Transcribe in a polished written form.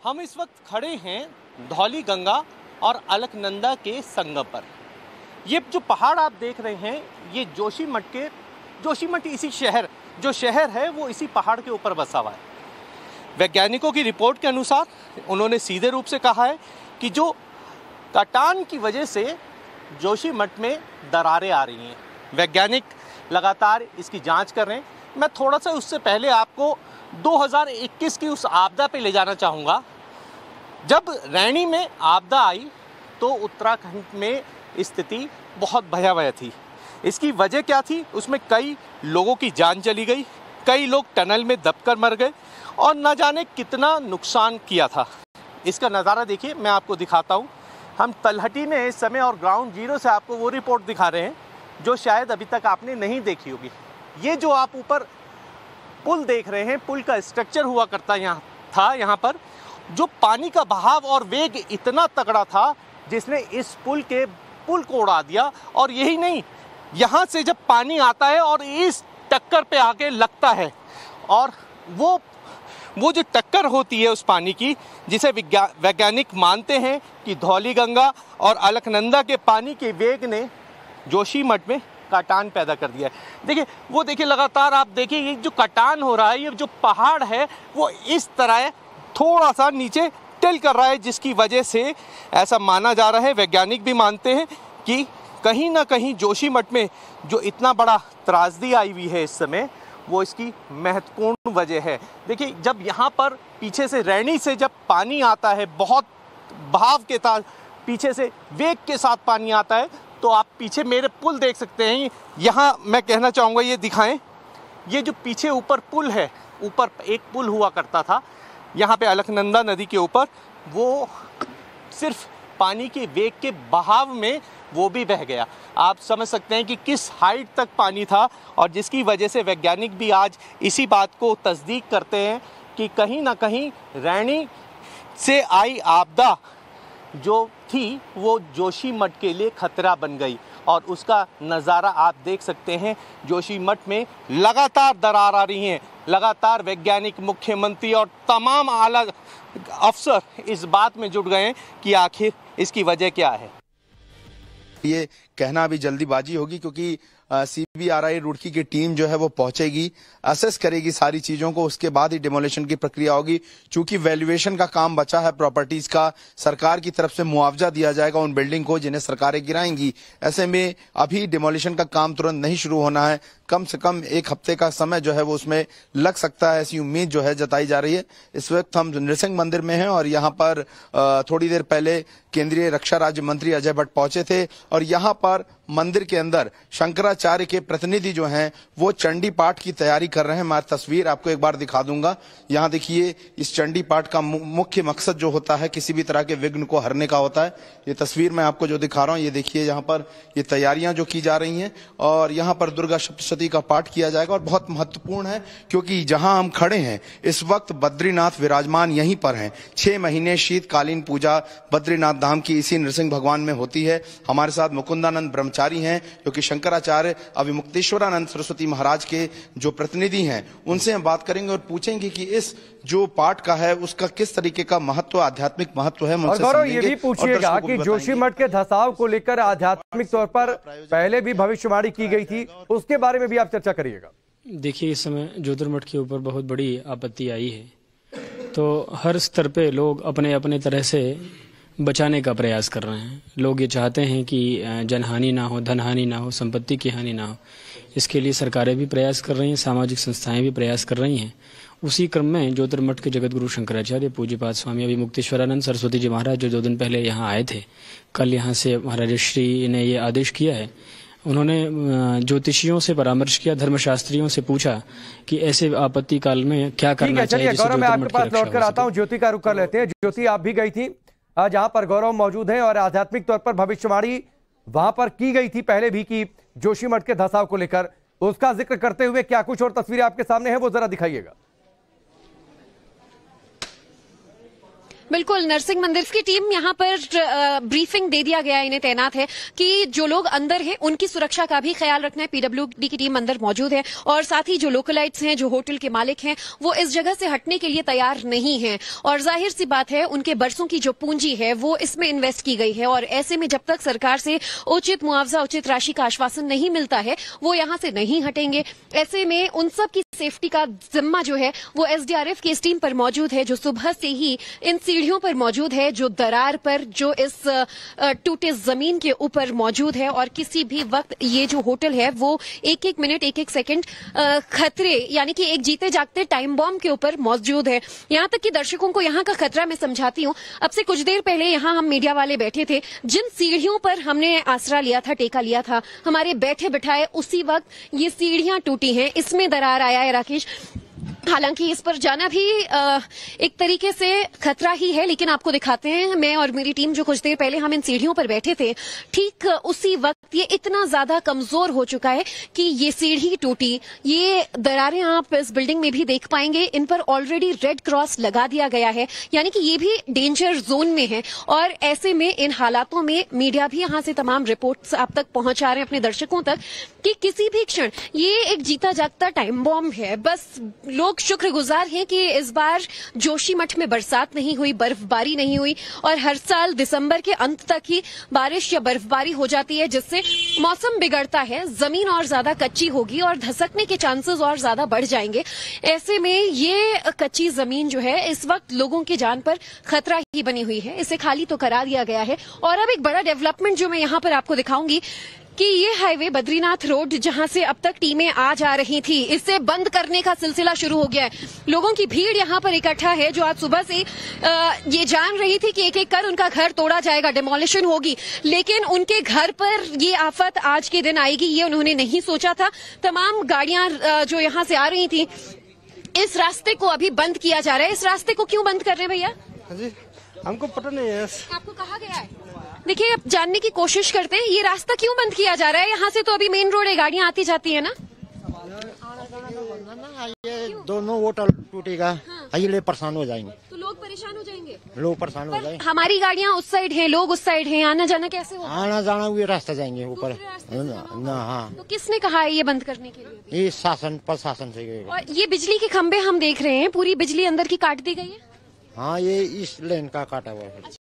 हम इस वक्त खड़े हैं धौली गंगा और अलकनंदा के संगम पर। ये जो पहाड़ आप देख रहे हैं ये जोशीमठ इसी शहर है वो इसी पहाड़ के ऊपर बसा हुआ है। वैज्ञानिकों की रिपोर्ट के अनुसार उन्होंने सीधे रूप से कहा है कि जो कटान की वजह से जोशीमठ में दरारें आ रही हैं। वैज्ञानिक लगातार इसकी जांच कर रहे हैं। मैं थोड़ा सा उससे पहले आपको 2021 की उस आपदा पे ले जाना चाहूँगा। जब रैनी में आपदा आई तो उत्तराखंड में स्थिति बहुत भयावह थी। इसकी वजह क्या थी? उसमें कई लोगों की जान चली गई, कई लोग टनल में दबकर मर गए और न जाने कितना नुकसान किया था। इसका नज़ारा देखिए, मैं आपको दिखाता हूँ। हम तलहटी में इस समय और ग्राउंड जीरो से आपको वो रिपोर्ट दिखा रहे हैं जो शायद अभी तक आपने नहीं देखी होगी। ये जो आप ऊपर पुल देख रहे हैं, पुल का स्ट्रक्चर हुआ करता यहाँ पर जो पानी का बहाव और वेग इतना तगड़ा था जिसने इस पुल को उड़ा दिया। और यही नहीं, यहाँ से जब पानी आता है और इस टक्कर पे आके लगता है और वो जो टक्कर होती है उस पानी की, जिसे वैज्ञानिक मानते हैं कि धौली गंगा और अलकनंदा के पानी के वेग ने जोशीमठ में कटान पैदा कर दिया है। देखिए लगातार आप देखिए ये जो कटान हो रहा है, ये जो पहाड़ है वो इस तरह थोड़ा सा नीचे टिल कर रहा है, जिसकी वजह से ऐसा माना जा रहा है, वैज्ञानिक भी मानते हैं कि कहीं ना कहीं जोशीमठ में जो इतना बड़ा त्रासदी आई हुई है इस समय, वो इसकी महत्वपूर्ण वजह है। देखिए जब यहाँ पर पीछे से रैनी से जब पानी आता है, बहुत बहाव के साथ पीछे से वेग के साथ पानी आता है, तो आप पीछे मेरे पुल देख सकते हैं। यहाँ मैं कहना चाहूँगा ये दिखाएं, ये जो पीछे ऊपर पुल है, ऊपर एक पुल हुआ करता था यहाँ पे अलकनंदा नदी के ऊपर, वो सिर्फ पानी के वेग के बहाव में वो भी बह गया। आप समझ सकते हैं कि किस हाइट तक पानी था और जिसकी वजह से वैज्ञानिक भी आज इसी बात को तस्दीक करते हैं कि कहीं ना कहीं रैनी से आई आपदा जो थी वो जोशीमठ के लिए खतरा बन गई। और उसका नज़ारा आप देख सकते हैं, जोशीमठ में लगातार दरार आ रही हैं। लगातार वैज्ञानिक, मुख्यमंत्री और तमाम आला अफसर इस बात में जुट गए हैं कि आखिर इसकी वजह क्या है। ये कहना अभी जल्दीबाजी होगी क्योंकि CBRI रुड़की की टीम जो है वो पहुंचेगी, असेस करेगी सारी चीजों को, उसके बाद ही डिमोलिशन की प्रक्रिया होगी। चूंकि वैल्यूएशन का काम बचा है प्रॉपर्टीज का, सरकार की तरफ से मुआवजा दिया जाएगा उन बिल्डिंग को जिन्हें सरकारें गिराएंगी। ऐसे में अभी डिमोलिशन का काम तुरंत नहीं शुरू होना है, कम से कम 1 हफ्ते का समय जो है वो उसमें लग सकता है, ऐसी उम्मीद जो है जताई जा रही है। इस वक्त हम नृसिंह मंदिर में हैं और यहाँ पर थोड़ी देर पहले केंद्रीय रक्षा राज्य मंत्री अजय भट्ट पहुंचे थे और यहाँ पर मंदिर के अंदर शंकराचार्य के प्रतिनिधि जो हैं वो चंडी पाठ की तैयारी कर रहे हैं। मैं तस्वीर आपको एक बार दिखा दूंगा। यहाँ देखिए, इस चंडी पाठ का मुख्य मकसद जो होता है किसी भी तरह के विघ्न को हरने का होता है। ये तस्वीर मैं आपको जो दिखा रहा हूँ, ये देखिए यहाँ पर ये तैयारियां जो की जा रही हैं और यहाँ पर दुर्गा सप्तशती का पाठ किया जाएगा। और बहुत महत्वपूर्ण है क्योंकि जहां हम खड़े हैं इस वक्त बद्रीनाथ विराजमान यहीं पर हैं। 6 महीने शीतकालीन पूजा बद्रीनाथ धाम की इसी नृसिंह भगवान में होती है। हमारे साथ मुकुंदानंद ब्रह्मचारी हैं जो कि शंकराचार्य अभिमुक्तेश्वरानंद सरस्वती महाराज के जो प्रतिनिधि हैं, उनसे हम बात करेंगे और पूछेंगे कि इस जो पाठ का है उसका किस तरीके का महत्व, आध्यात्मिक महत्व है। और गौरव ये भी पूछिएगा कि जोशीमठ के धसाव को लेकर आध्यात्मिक तौर पर पहले भी भविष्यवाणी की गई थी, उसके बारे में भी आप चर्चा करिएगा। देखिए, इस समय ज्योतिर्मठ के ऊपर बहुत बड़ी आपत्ति आई है, तो हर स्तर पे लोग अपने अपने तरह से बचाने का प्रयास कर रहे हैं। लोग ये चाहते हैं कि जनहानि ना हो, धनहानि ना हो, संपत्ति की हानि ना हो। इसके लिए सरकारें भी प्रयास कर रही हैं, सामाजिक संस्थाएं भी प्रयास कर रही हैं। उसी क्रम में ज्योतिर्मठ के जगतगुरु शंकराचार्य पूज्यपाद स्वामी अभिमुक्तेश्वरानंद सरस्वती जी महाराज जो 2 दिन पहले यहाँ आए थे, कल यहाँ से महाराज श्री ने ये आदेश किया है। उन्होंने ज्योतिषियों से परामर्श किया, धर्मशास्त्रियों से पूछा कि ऐसे आपत्ति काल में क्या करना चाहिए। गौरव, मैं आपके पास लौट कर आता हूँ, ज्योति का रुख कर लेते हैं। ज्योति, आप भी गई थी जहां पर गौरव मौजूद है और आध्यात्मिक तौर पर भविष्यवाणी वहां पर की गई थी पहले भी कि जोशीमठ के धसाव को लेकर, उसका जिक्र करते हुए क्या कुछ और तस्वीरें आपके सामने है वो जरा दिखाइएगा। बिल्कुल, नरसिंह मंदिर की टीम यहाँ पर ब्रीफिंग दे दिया गया, इन्हें तैनात है कि जो लोग अंदर हैं उनकी सुरक्षा का भी ख्याल रखना है। पीडब्ल्यूडी की टीम अंदर मौजूद है और साथ ही जो लोकलाइट्स हैं, जो होटल के मालिक हैं, वो इस जगह से हटने के लिए तैयार नहीं हैं और जाहिर सी बात है उनके बरसों की जो पूंजी है वो इसमें इन्वेस्ट की गई है और ऐसे में जब तक सरकार से उचित मुआवजा, उचित राशि का आश्वासन नहीं मिलता है वो यहाँ से नहीं हटेंगे। ऐसे में उन सब की सेफ्टी का जिम्मा जो है वो एसडीआरएफ की इस टीम पर मौजूद है, जो सुबह से ही इन सीढ़ियों पर मौजूद है, जो दरार पर, जो इस टूटे जमीन के ऊपर मौजूद है और किसी भी वक्त ये जो होटल है वो एक एक मिनट, एक एक सेकंड खतरे, यानी कि एक जीते जागते टाइम बॉम्ब के ऊपर मौजूद है। यहां तक कि दर्शकों को यहां का खतरा मैं समझाती हूं। अब से कुछ देर पहले यहां हम मीडिया वाले बैठे थे, जिन सीढ़ियों पर हमने आसरा लिया था, टेका लिया था, हमारे बैठे बिठाए उसी वक्त ये सीढ़ियां टूटी हैं, इसमें दरार आया है राकेश। हालांकि इस पर जाना भी एक तरीके से खतरा ही है, लेकिन आपको दिखाते हैं। मैं और मेरी टीम जो कुछ देर पहले हम इन सीढ़ियों पर बैठे थे, ठीक उसी वक्त ये इतना ज्यादा कमजोर हो चुका है कि ये सीढ़ी टूटी। ये दरारें आप इस बिल्डिंग में भी देख पाएंगे, इन पर ऑलरेडी रेड क्रॉस लगा दिया गया है, यानी कि ये भी डेंजर जोन में है। और ऐसे में इन हालातों में मीडिया भी यहां से तमाम रिपोर्ट्स आप तक पहुंचा रहे हैं अपने दर्शकों तक कि किसी भी क्षण ये एक जीता जागता टाइम बॉम्ब है। बस लोग शुक्रगुजार हैं कि इस बार जोशीमठ में बरसात नहीं हुई, बर्फबारी नहीं हुई और हर साल दिसंबर के अंत तक ही बारिश या बर्फबारी हो जाती है, जिससे मौसम बिगड़ता है, जमीन और ज्यादा कच्ची होगी और धसकने के चांसेस और ज्यादा बढ़ जाएंगे। ऐसे में ये कच्ची जमीन जो है इस वक्त लोगों की जान पर खतरा ही बनी हुई है, इसे खाली तो करा दिया गया है। और अब एक बड़ा डेवलपमेंट जो मैं यहाँ पर आपको दिखाऊंगी कि ये हाईवे बद्रीनाथ रोड, जहां से अब तक टीमें आ जा रही थी, इसे बंद करने का सिलसिला शुरू हो गया है। लोगों की भीड़ यहां पर इकट्ठा है जो आज सुबह से ये जान रही थी कि एक एक कर उनका घर तोड़ा जाएगा, डिमोलिशन होगी, लेकिन उनके घर पर ये आफत आज के दिन आएगी ये उन्होंने नहीं सोचा था। तमाम गाड़ियां जो यहां से आ रही थी, इस रास्ते को अभी बंद किया जा रहा है। इस रास्ते को क्यों बंद कर रहे हैं भैया? जी हमको पता नहीं है। आपको कहा गया है? देखिए, अब जानने की कोशिश करते हैं, ये रास्ता क्यों बंद किया जा रहा है? यहाँ से तो अभी मेन रोड है, गाड़ियाँ आती जाती है ना। ये दोनों होटल टूटेगा, ये परेशान हो जाएंगे, तो लोग परेशान हो जाएंगे, लोग परेशान हो जाएंगे। हमारी गाड़ियाँ उस साइड हैं, लोग उस साइड हैं, आना जाना कैसे होगा? आना जाना हुए रास्ता जाएंगे ऊपर ना। हाँ, तो किसने कहा है ये बंद करने के लिए? ये शासन प्रशासन से। और ये बिजली के खंभे हम देख रहे हैं, पूरी बिजली अंदर की काट दी गई है। हाँ, ये इस लेन का काटा हुआ है।